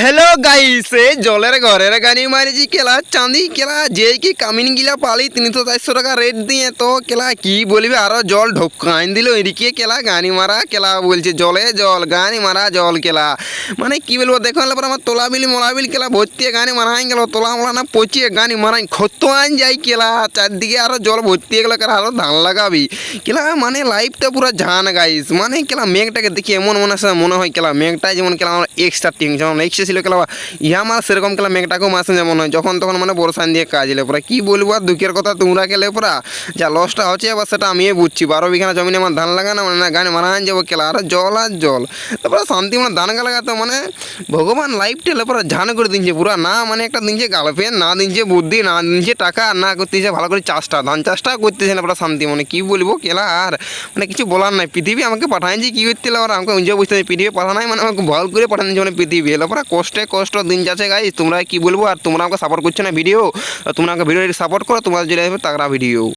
Hello guys जलेर घरेर गानी मारी केला चाँदी केला जे कि कामिन गिला पाली 300-400 টাকা রেট দিয়ে তো কেলা কি বলবি আরো জল ঢোকাইন দিল এদিকে কেলা গানি মারা কেলা বলছে জলে জল গানি মারা জল কেলা মানে কি বলবো দেখো পর আমার তোলাবিল মোলাবিল কেলা ভর্তি গানি মারাই গেল তোলা মোলা না পচিয়ে গানি মারাই খতোয়ান যাই কেলা চারদিকে আরো জল ভর্তি গেল কেলা আরো ধান লাগাবি কেলা মানে লাইফটা পুরো ঝান গাইস মানে কেলা মেঘটাকে দেখি এমন মনে হয় কেলা মেঘটা যেমন কেলা আমার এক্সট্রা টেনশন এক্সট্রা ছিল কেলা ইহা আমার সেরকম কেলা মেঘটাকেও মাসে যেমন হয় যখন তখন মানে বর্ষান দিয়ে কাজ এলে পরে কী বলবো আর দুঃখের কথা তোমরা গেলে পরা যা লসটা হচ্ছে এবার সেটা আমিও বুঝছি 12 বিঘা জমিনে আমার ধান লাগানো মানে না গানে মারান যাবো কেলা আর জল তারপরে শান্তি মানে ধান লাগাতে মানে ভগবান লাইফটা এলে পরে ঝান করে দিনছে পুরা না মানে একটা দিনছে গার্লফ্রেন্ড না দিনছে বুদ্ধি না দিনছে টাকা আর না করতেছে ভালো করে চাষটা ধান চাষটা করতেছে না পুরো শান্তি মানে কী বলবো কেলা আর মানে কিছু বলার নাই পৃথিবী আমাকে পাঠাইছে কী করতে আর আমাকে উঞ্জে বুঝতে পৃথিবী পাঠানাই মানে আমাকে ভয় করে পাঠানো মানে পৃথিবী এলে পরে কষ্ট দিন যাচ্ছে গাইস তোমরা কি বলবো আর তোমরা আমাকে সাপোর্ট করছো না ভিডিও তোমরা আমাকে ভিডিও সাপোর্ট করো তোমরা যদি তাগড়া ভিডিও।